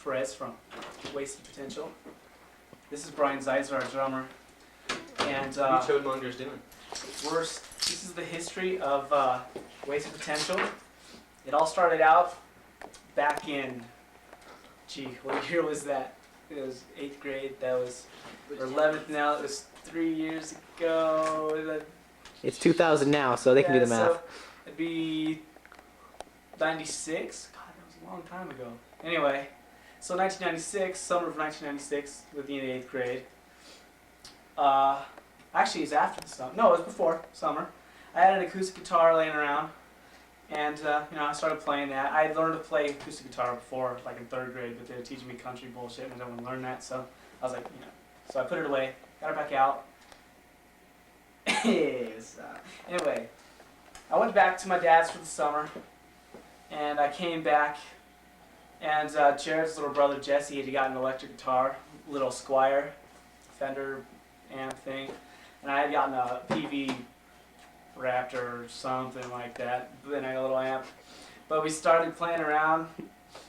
Perez from Wasted Potential. This is Brian Ziser, our drummer. And what are you Toadmongers doing? This is the history of Wasted Potential. It all started out back in, what year was that? It was 8th grade. That was, or 11th now. It was 3 years ago. It's 2000 now, so they can do the math. So it'd be 96. God, that was a long time ago. Anyway, so 1996, summer of 1996, with the 8th grade. Actually, it's after the summer. No, it was before summer. I had an acoustic guitar laying around, and I started playing that. I had learned to play acoustic guitar before, like in 3rd grade, but they were teaching me country bullshit, and I didn't want to learn that. So I was like, so I put it away, got it back out. Anyway, I went back to my dad's for the summer, and I came back, and Jared's little brother Jesse had gotten an electric guitar, little Squire, Fender amp thing, and I had gotten a PV Raptor or something like that, then I got a little amp. But we started playing around,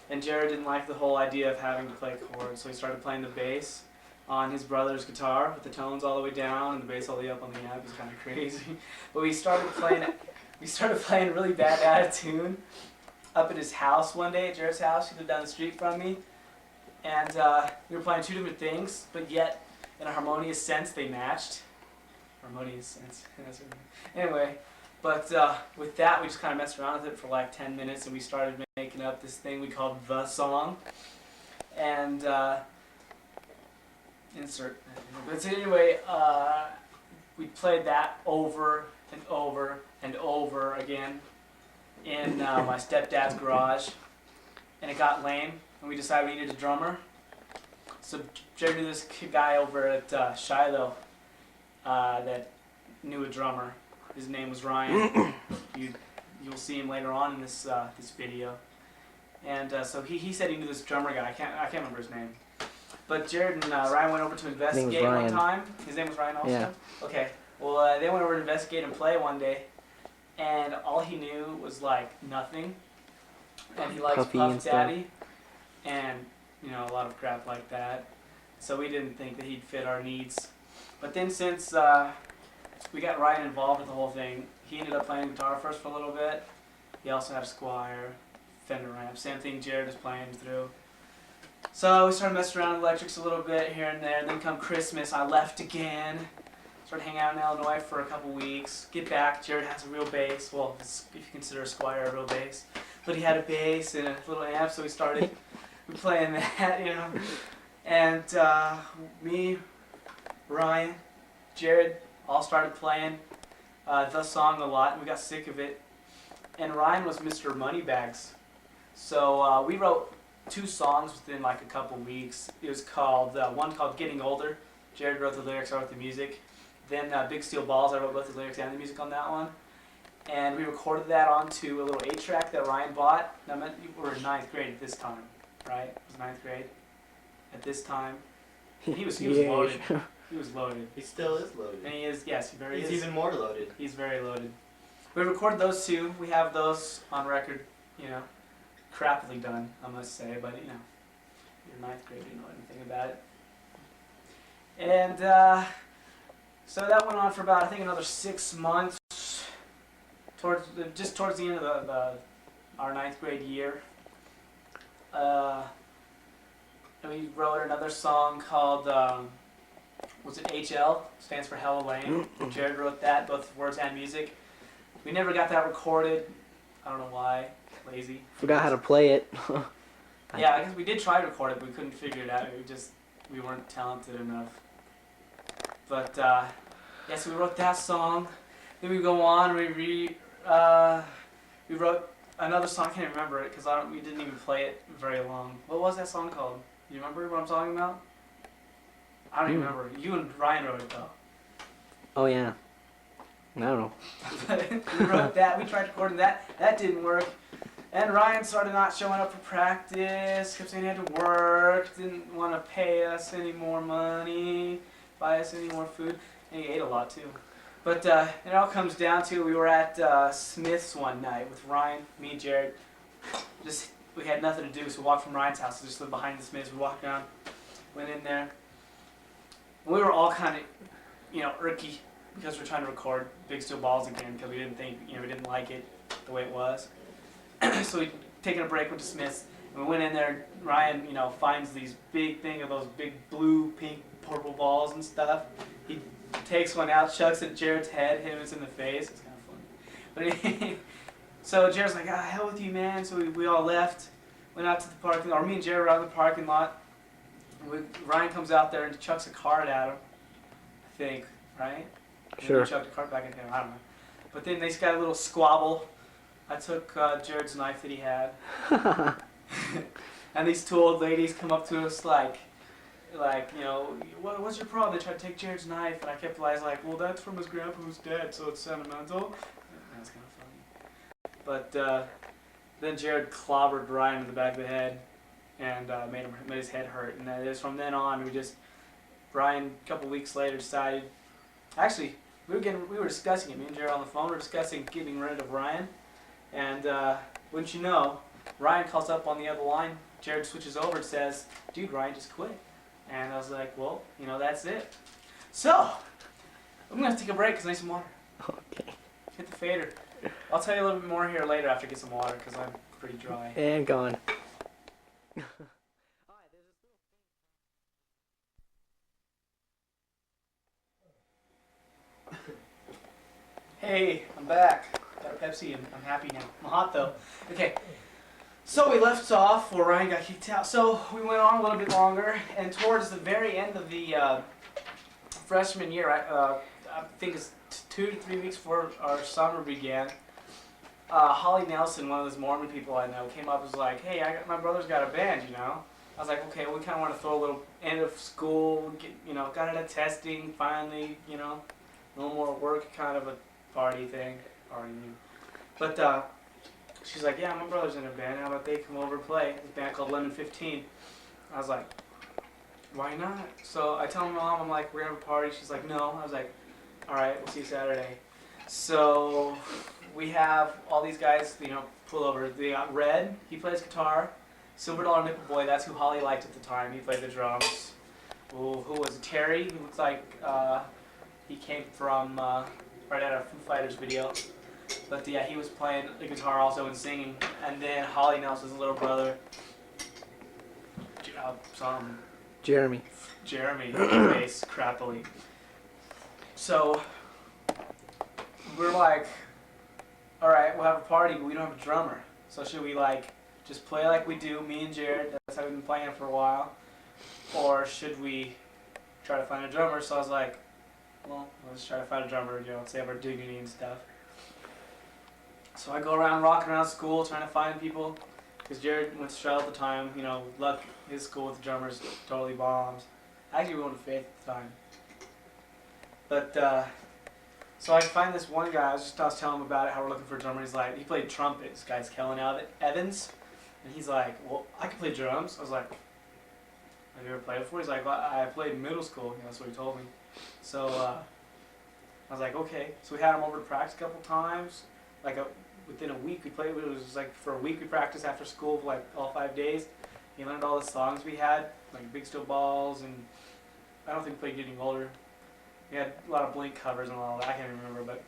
and Jared didn't like the whole idea of having to play chords, so he started playing the bass on his brother's guitar with the tones all the way down and the bass all the way up on the amp. It was kind of crazy. But we started playing really bad out of tune up at his house one day, at Jared's house. He lived down the street from me, and we were playing two different things, but yet in a harmonious sense they matched. Harmonious sense. Anyway, but with that we just kind of messed around with it for like 10 minutes, and we started making up this thing we called the song. And insert. But anyway, we played that over and over and over again in my stepdad's garage, and it got lame, and we decided we needed a drummer. So Jerry knew this guy over at Shiloh that knew a drummer. His name was Ryan. You'll see him later on in this this video. And so he said he knew this drummer guy. I can't remember his name. But Jared and Ryan went over to investigate one time. His name was Ryan also? Yeah. Okay. Well, they went over to investigate and play one day, and all he knew was like nothing. And he likes Puff Daddy, and a lot of crap like that. So we didn't think that he'd fit our needs. But then since we got Ryan involved with the whole thing, he ended up playing guitar first for a little bit. He also had a Squire, Fender amp, same thing Jared is playing through. So we started messing around with electrics a little bit here and there. Then come Christmas, I left again. Started hanging out in Illinois for a couple weeks. Get back, Jared has a real bass. Well, if you consider a Squire a real bass. But he had a bass and a little amp, so we started playing that, And me, Ryan, Jared all started playing the song a lot, and we got sick of it. And Ryan was Mr. Moneybags. So we wrote 2 songs within like a couple weeks. It was called, one called Getting Older. Jared wrote the lyrics, I wrote the music. Then Big Steel Balls, I wrote both the lyrics and the music on that one. And we recorded that onto a little 8-track that Ryan bought. Now, we were in 9th grade at this time, right? It was 9th grade at this time. He was loaded. He was loaded. He still is loaded. And he is, yes, he is. He's even more loaded. He's very loaded. We recorded those 2. We have those on record, crappily done, I must say, but you're 9th grade, you didn't know anything about it. And so that went on for about, I think, another 6 months, towards the end of our 9th grade year. And we wrote another song called, was it HL? Stands for Hella Lame. Jared wrote that, both words and music. We never got that recorded. I don't know why. Lazy. Forgot how to play it. Yeah, I guess we did try to record it, but we couldn't figure it out. We weren't talented enough. But so we wrote that song. Then we go on. We wrote another song. I can't remember it because we didn't even play it very long. What was that song called? You remember what I'm talking about? I don't even remember. You and Ryan wrote it though. Oh yeah. I don't know. We wrote that. We tried recording that. That didn't work. And Ryan started not showing up for practice. Kept saying he had to work. Didn't want to pay us any more money. Buy us any more food. And he ate a lot too. But it all comes down to, we were at Smith's one night with Ryan, me, Jared, just we had nothing to do, so we walked from Ryan's house, so just lived behind the Smiths. We walked around, went in there. We were all kind of, irky because we're trying to record Big Steel Balls again because we didn't think, we didn't like it the way it was. So we taken a break with the Smiths, and we went in there. Ryan, finds these big thing of those big blue, pink, purple balls and stuff. He takes one out, chucks it at Jared's head, hit him in the face. It's kind of funny. But so Jared's like, hell with you, man. So we all left, went out to the parking lot. Or me and Jared were out in the parking lot. Ryan comes out there and chucks a card at him, I think, right? Sure. He chucked a card back at him, I don't know. But then they just got a little squabble. I took Jared's knife that he had. And these two old ladies come up to us like, what's your problem? They tried to take Jared's knife, and I kept like, well, that's from his grandpa who's dead, so it's sentimental. That's kind of funny. But then Jared clobbered Ryan in the back of the head, and made his head hurt. And it was from then on, Ryan, a couple weeks later, decided, actually, we were discussing it. Me and Jared on the phone were discussing getting rid of Ryan, and wouldn't you know, Ryan calls up on the other line. Jared switches over and says, dude, Ryan just quit. And I was like, well, that's it. So, I'm going to take a break because I need some water. Okay. Hit the fader. I'll tell you a little bit more here later after I get some water because I'm pretty dry. And gone. Hey, I'm back. Got a Pepsi and I'm happy now. I'm hot though. Okay. So we left off where Ryan got kicked out. So we went on a little bit longer, and towards the very end of the freshman year, I think it's 2 to 3 weeks before our summer began, Holly Nelson, one of those Mormon people I know, came up and was like, hey, my brother's got a band, I was like, okay, well, we kind of want to throw a little end of school, got it at testing, finally, no more work, kind of a party thing, already knew. But she's like, yeah, my brother's in a band, how about they come over and play? This band called Lemon 15. I was like, why not? So I tell my mom, I'm like, we're going to have a party. She's like, no. I was like, all right, we'll see you Saturday. So we have all these guys, pull over. They got Red, he plays guitar. Silver Dollar Nickel Boy, that's who Holly liked at the time. He played the drums. Who was it? Terry, who looks like he came from right out of Foo Fighters video. But yeah, he was playing the guitar also and singing. And then Holly Nelson's little brother, Jeremy, bass, crappily. So we're like, all right, we'll have a party, but we don't have a drummer. So should we just play like we do, me and Jared? That's how we've been playing for a while. Or should we try to find a drummer? So I was like, well, let's try to find a drummer, save our dignity and stuff. So I go around rocking around school trying to find people, because Jared went to Shell at the time. Luck, his school with the drummers totally bombed. Actually, we went to Faith at the time. But so I find this one guy. I was telling him about it, how we're looking for a drummer. He's like, he played trumpet. This guy's Kellen Evans, and he's like, well, I can play drums. I was like, have you ever played before? He's like, well, I played in middle school. That's what he told me. So I was like, okay. So we had him over to practice a couple times. Within a week, we played. It was for a week we practiced after school for all 5 days. He learned all the songs we had, like Big Steel Balls, and I don't think we played Getting Older. We had a lot of Blink covers and all that. I can't remember, but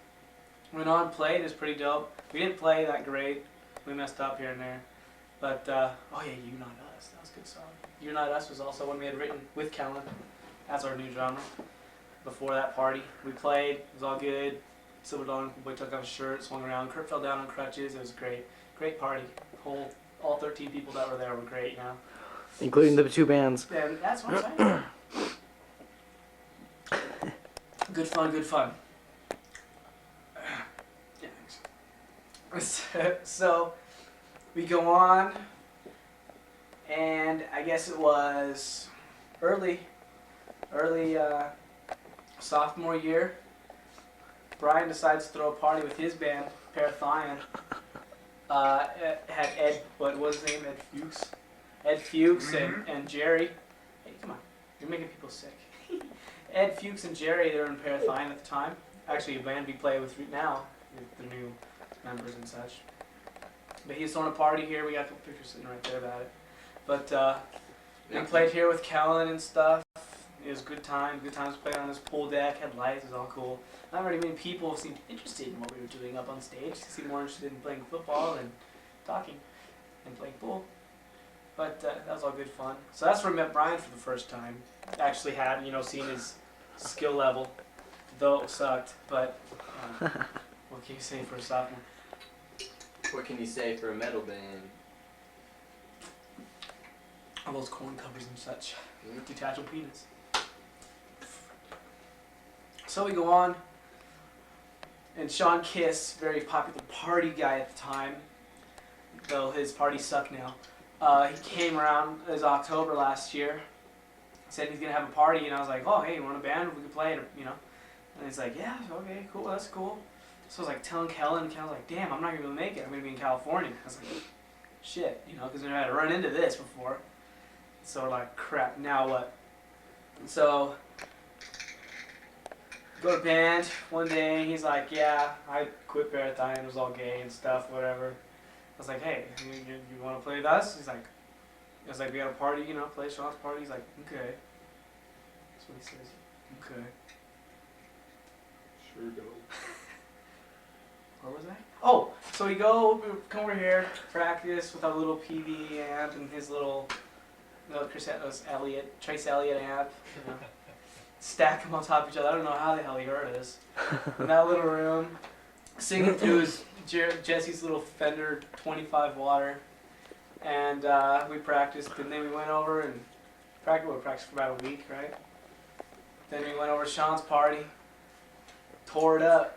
went on, played. It was pretty dope. We didn't play that great. We messed up here and there. But oh yeah, You Not Us. That was a good song. You Not Us was also one we had written with Kellen as our new drummer. Before that party, we played. It was all good. Silver Dawn Boy took off his shirt, swung around. Kurt fell down on crutches. It was great. Great party. All 13 people that were there were great, including the 2 bands. And that's what I'm saying. Good fun. So we go on, and I guess it was early sophomore year. Brian decides to throw a party with his band, Perez. Had Ed, what was his name? Ed Fuchs? Ed Fuchs and Jerry. Hey, come on. You're making people sick. Ed Fuchs and Jerry, they were in Perez at the time. Actually, a band we play with now, the new members and such. But he was throwing a party here. We got a couple pictures sitting right there about it. But we played here with Kellen and stuff. It was good time. Good times playing on this pool deck. Had lights. It was all cool. Not very many people seemed interested in what we were doing up on stage. They seemed more interested in playing football and talking and playing pool. But that was all good fun. So that's where I met Brian for the first time. Actually had, seen his skill level, though it sucked. But what can you say for a sophomore? What can you say for a metal band? All those corn covers and such. Detachable penis. So we go on. And Sean Kiss, very popular party guy at the time, though his parties suck now. He came around, it was October last year, said he's going to have a party, and I was like, oh, hey, you want a band? We could play it, And he's like, yeah, okay, cool, that's cool. So I was like telling Kellen, and Kellen's like, damn, I'm not going to be able to make it. I'm going to be in California. I was like, shit, because we had to run into this before. So we're like, crap, now what? So, go to band one day, and he's like, yeah, I quit Marathon, it was all gay and stuff, whatever. I was like, hey, you want to play with us? He's like, we got a party, play Sean's party. He's like, okay. That's what he says. Okay. Sure go. Where was I? Oh, so we come over here, practice with our little PV amp and his little Trace Elliott amp. Stack them on top of each other. I don't know how the hell he heard us. In that little room, singing through his Jesse's little Fender 25 water, and we practiced, and then we went over and practiced for about a week, right? Then we went over to Sean's party, tore it up.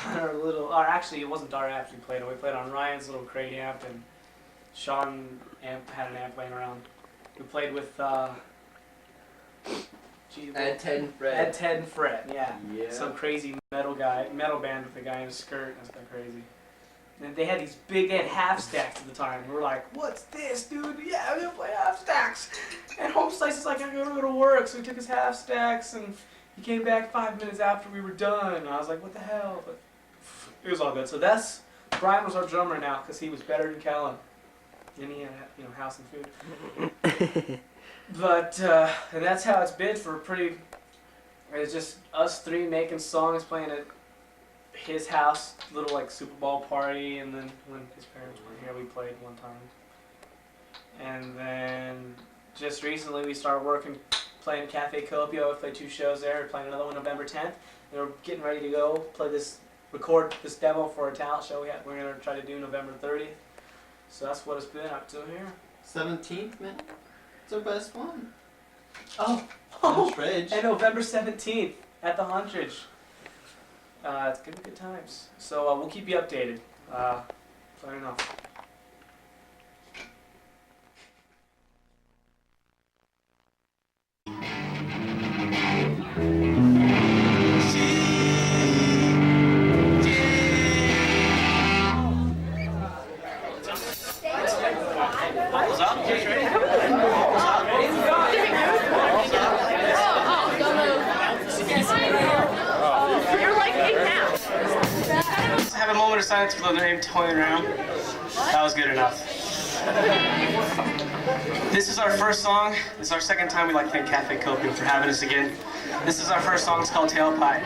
Actually it wasn't our amp we played on. We played on Ryan's little crate amp, and Sean had an amp laying around. We played with Ed, Ted, and Fred. Ed, Ted, and Fred, yeah. Some Yeah. crazy metal band with a guy in a skirt. That's kind of crazy. And they had these big half stacks at the time. We were like, what's this, dude? Yeah, we're gonna play half stacks. And Home Slice is like, I gotta go to work. So we took his half stacks, and he came back 5 minutes after we were done. And I was like, what the hell? But it was all good. So Brian was our drummer now, because he was better than Kellen. And he had, house and food. But, and that's how it's been for it's just us three making songs, playing at his house, little Super Bowl party, and then when his parents were here, we played one time. And then just recently we started playing Cafe Copioh. We played 2 shows there. We're playing another one November 10th. And we're getting ready to go record this demo for a talent show we're going to try to do November 30th. So that's what it's been up to here. 17th, man. It's our best one. Oh, Ridge. and November 17th at the Huntridge. It's gonna be good times. So we'll keep you updated. Fair enough. Have a moment of silence for the name Toin and Roun. That was good enough. This is our first song. This is our second time. We'd like to thank Cafe Copioh for having us again. This is our first song. It's called Tailpipe.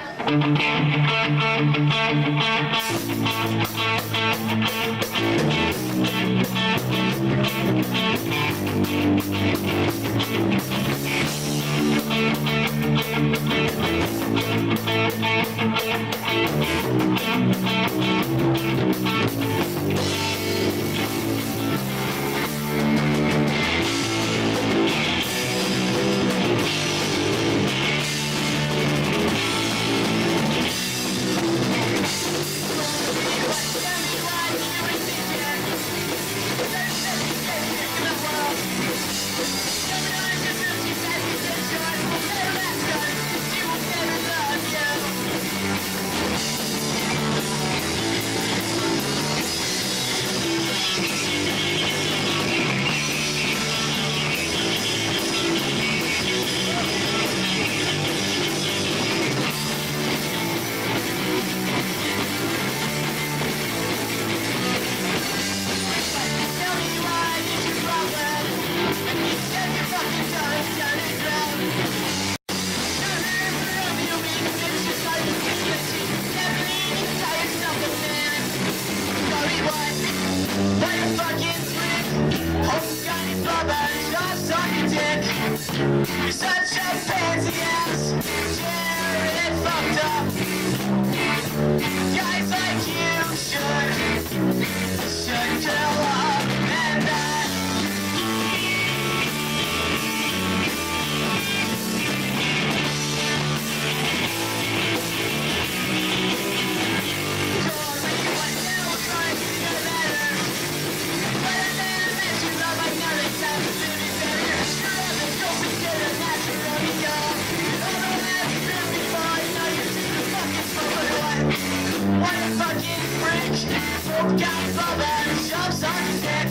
dick. You're such a pansy ass. Jared fucked up. Guys like you should grow up and that. What a fucking freak! Got bubble and shoves on his dick.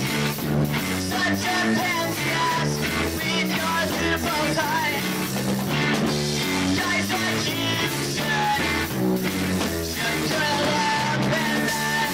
Such a pansy ass with your little bow tie. Guys like you should curl up and that.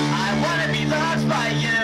I wanna be loved by you.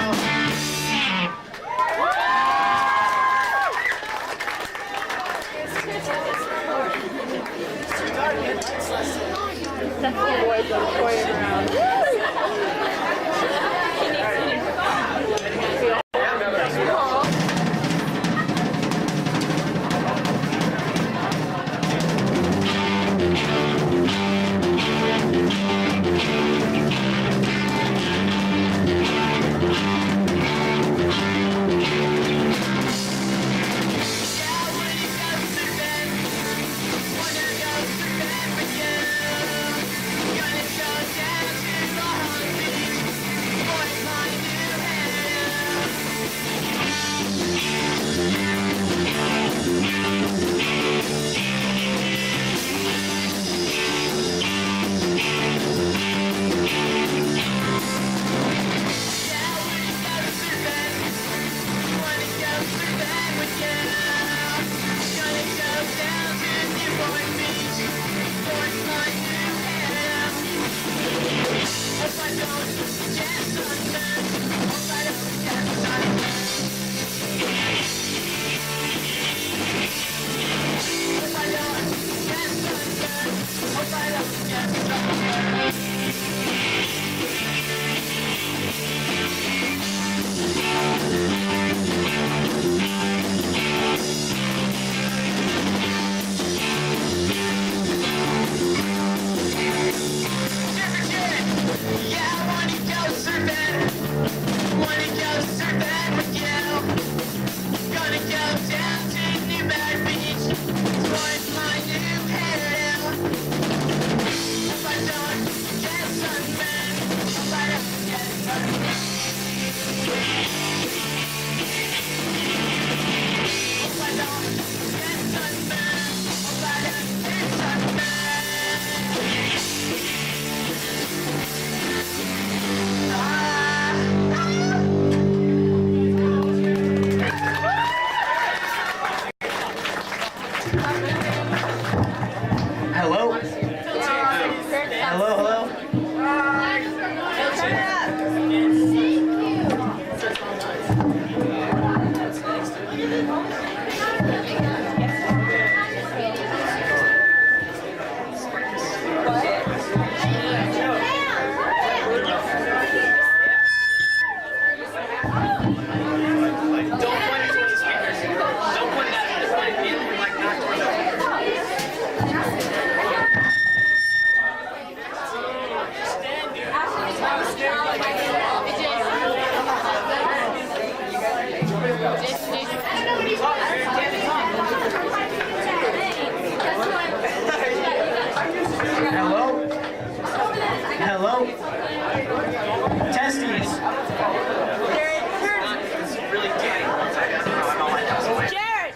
Hello? Hello, hello? Hello? Hello? Testes.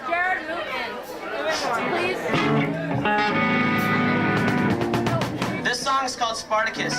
Jared, move in. Please. This song is called called Spartacus.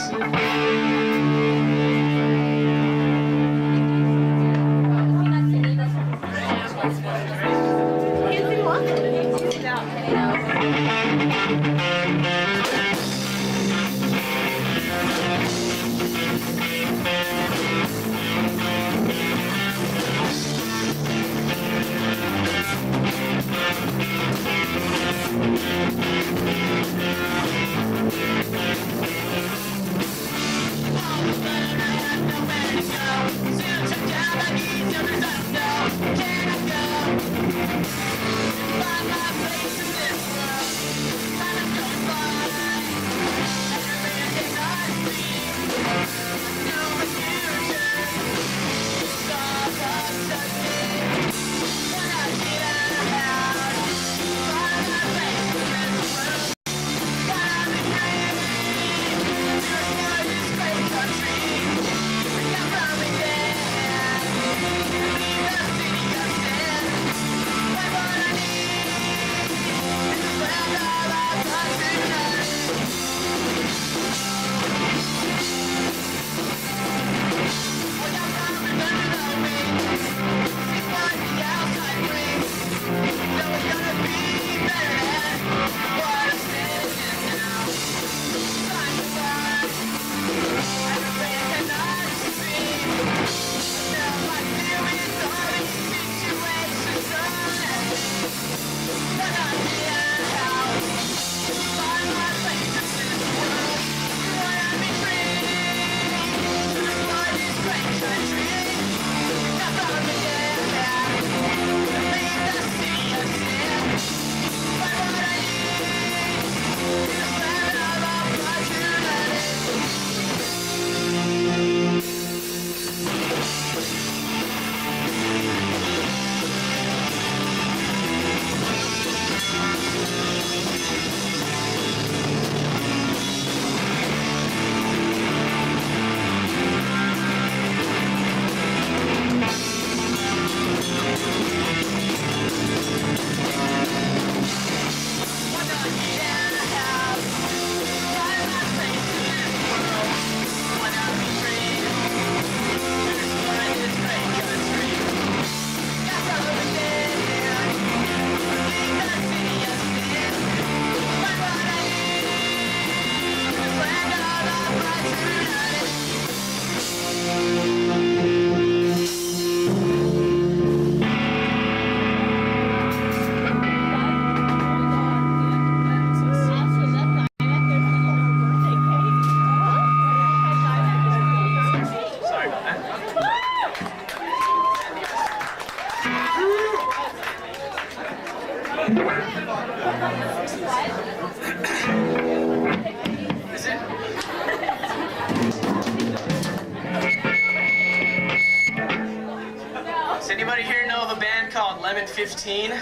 Does anybody here know of a band called Lemon 15? Oh,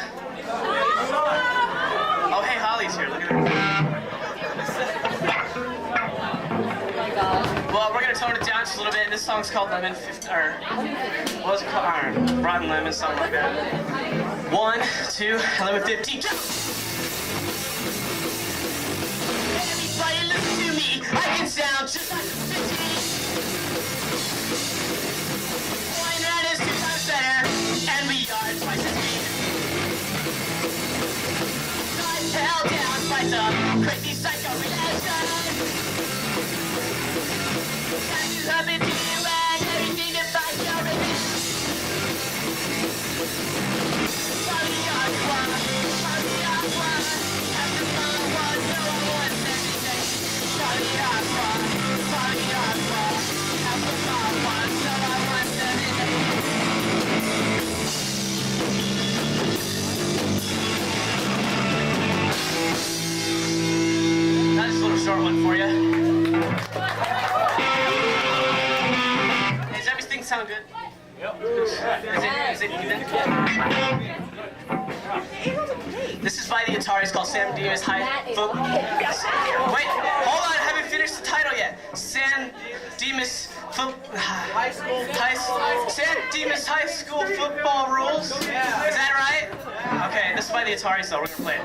hey, Holly's here. Look at her. Well, we're gonna tone it down just a little bit. This song's called Lemon 15, or what was it called? Rotten Lemon, something like that. 1, 2, Lemon 15. Everybody listen to me, I can sound just like 15. Toin is 2 times better, and we are twice as deep. Cut hell down, spice up, crazy psycho reaction. Taxes up into you and everything to fight your religion. Party on one, after fun was no one wants anything. Party on one, after fun was no one wants anything. That's just a little short one for you. Does everything sound good? Yep. Is it even? This is by the Atari. It's called San Dimas High. Wait, hold on. I haven't finished the title yet. San Dimas High School Football Rules. Is that right? Okay, this is by the Atari, so we're gonna play it.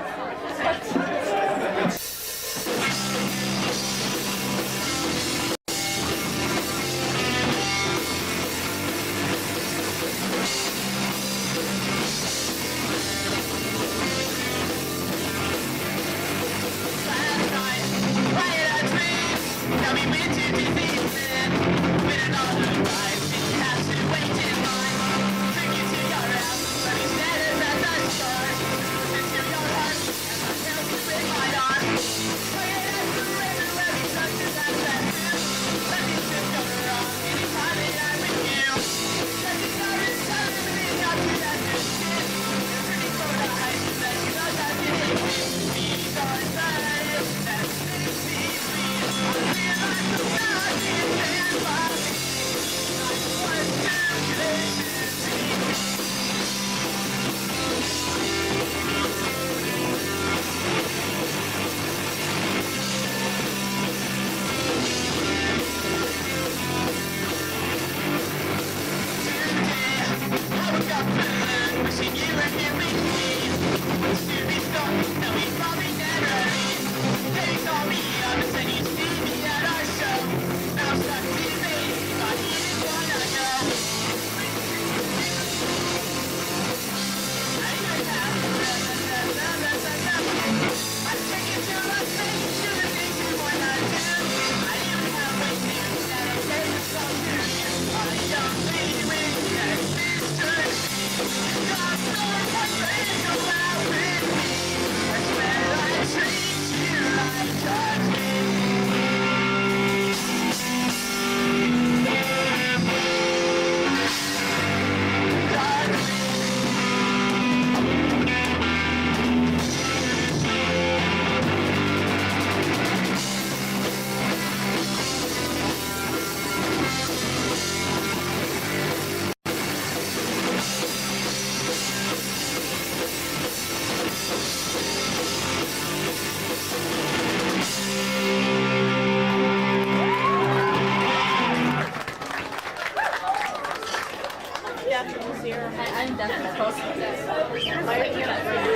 I'm definitely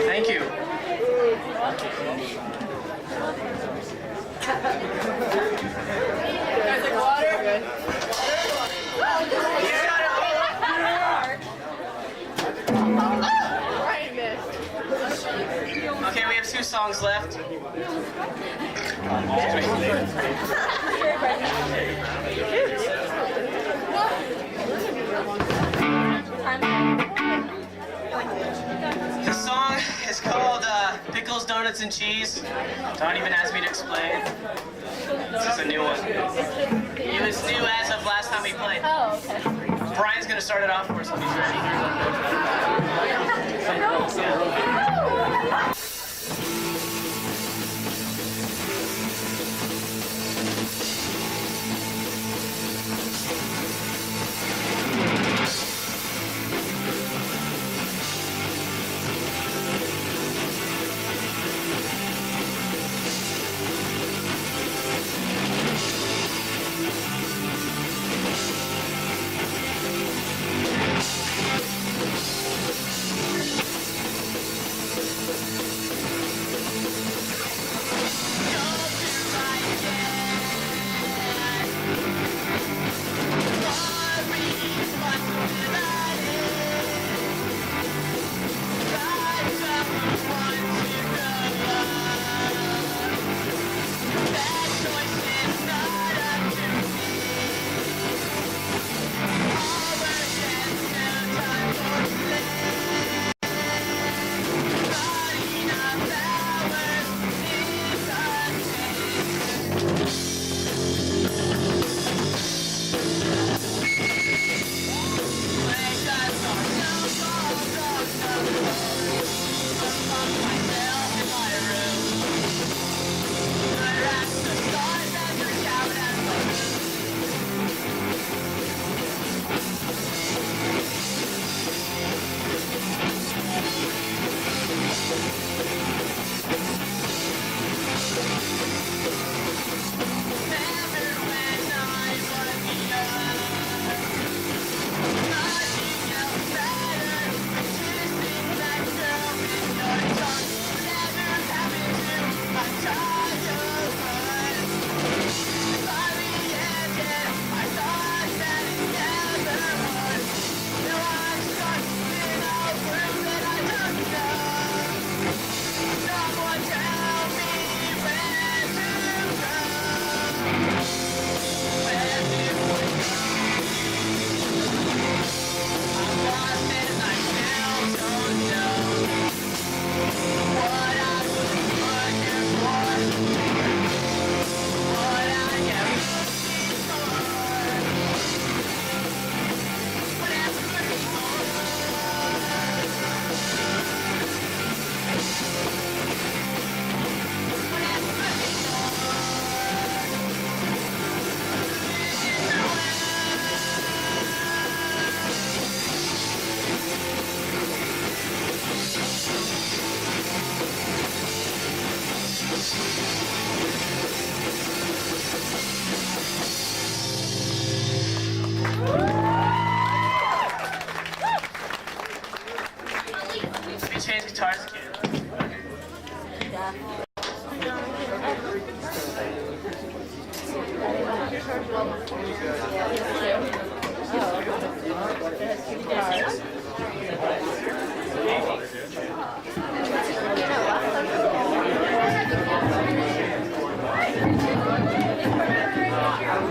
Thank you. Okay, we have 2 songs left. The song is called Pickles, Donuts, and Cheese. Don't even ask me to explain. This is a new one. It was new as of last time we played. Oh, okay. Brian's gonna start it off for us when he's ready.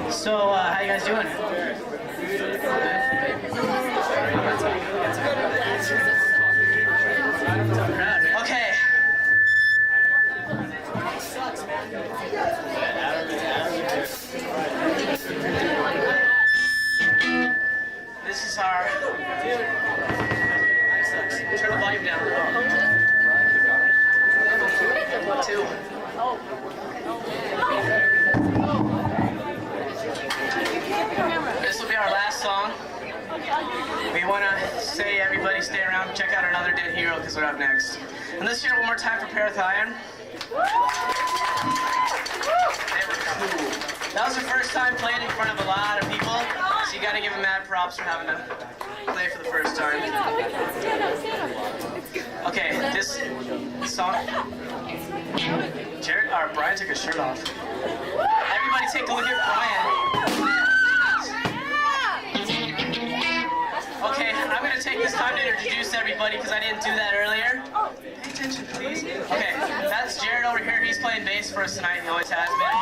So, how you guys doing? Okay. This is our... Turn the volume down. Two. This will be our last song. We want to say everybody stay around, check out another dead hero because we're up next. And let's hear it one more time for Perez. They were cool. That was the first time playing in front of a lot of people, so you got to give them mad props for having to play for the first time. Okay, this song. Brian took his shirt off. Everybody take a look at Brian. Okay, I'm going to take this time to introduce everybody because I didn't do that earlier. Pay attention, please. Okay, that's Jared over here. He's playing bass for us tonight. He always has been.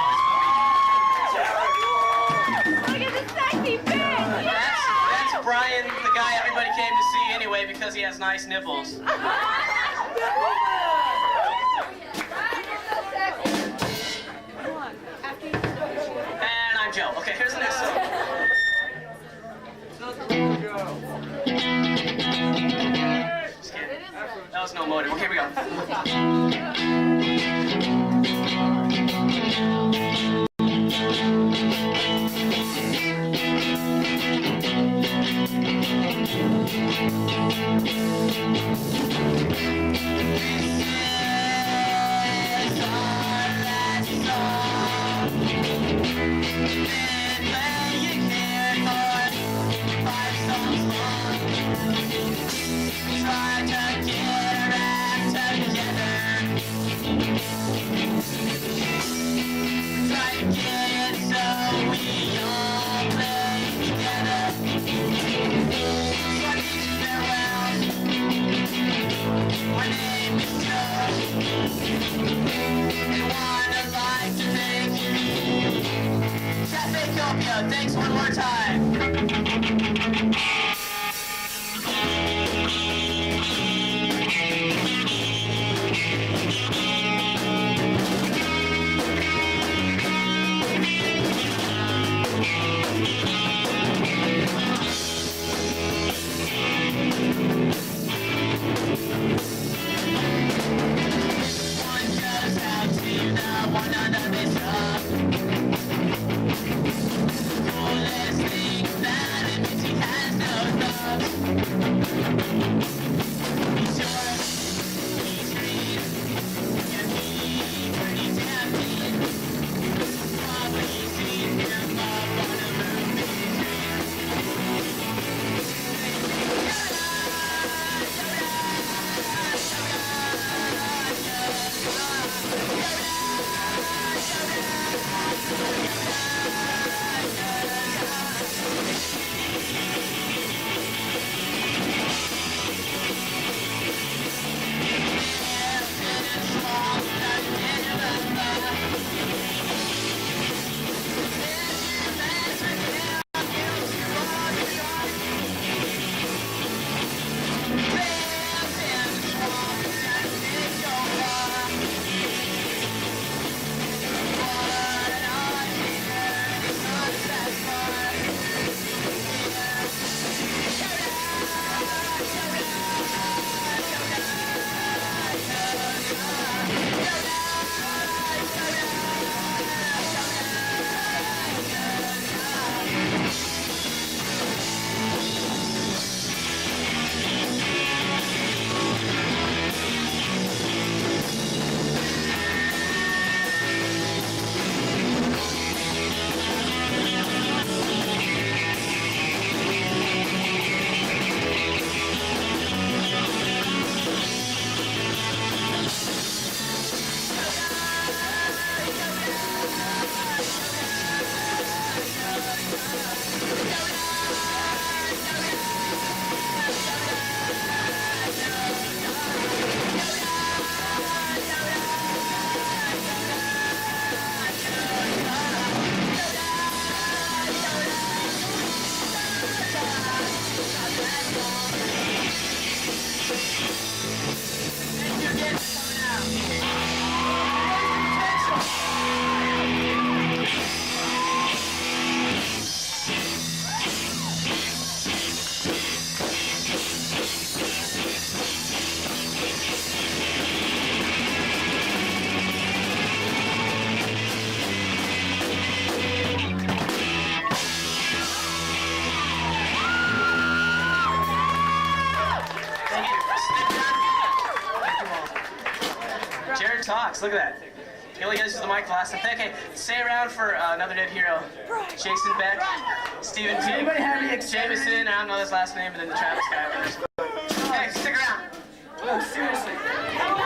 Look at the sexy bitch! That's Brian, the guy everybody came to see anyway because he has nice nipples. And I'm Joe. Okay, here's the next song. Just kidding. That was no motive. Okay, here we Copioh, thanks one more time. One goes out to the one under this rock. Coolest thing that talks. Look at that. He only uses the mic the last time. Okay, stay around for another dead hero. Jason Beck, Stephen T. Anybody have any Jameson, I don't know his last name, and then the Travis guy. Hey, stick around. Oh, seriously.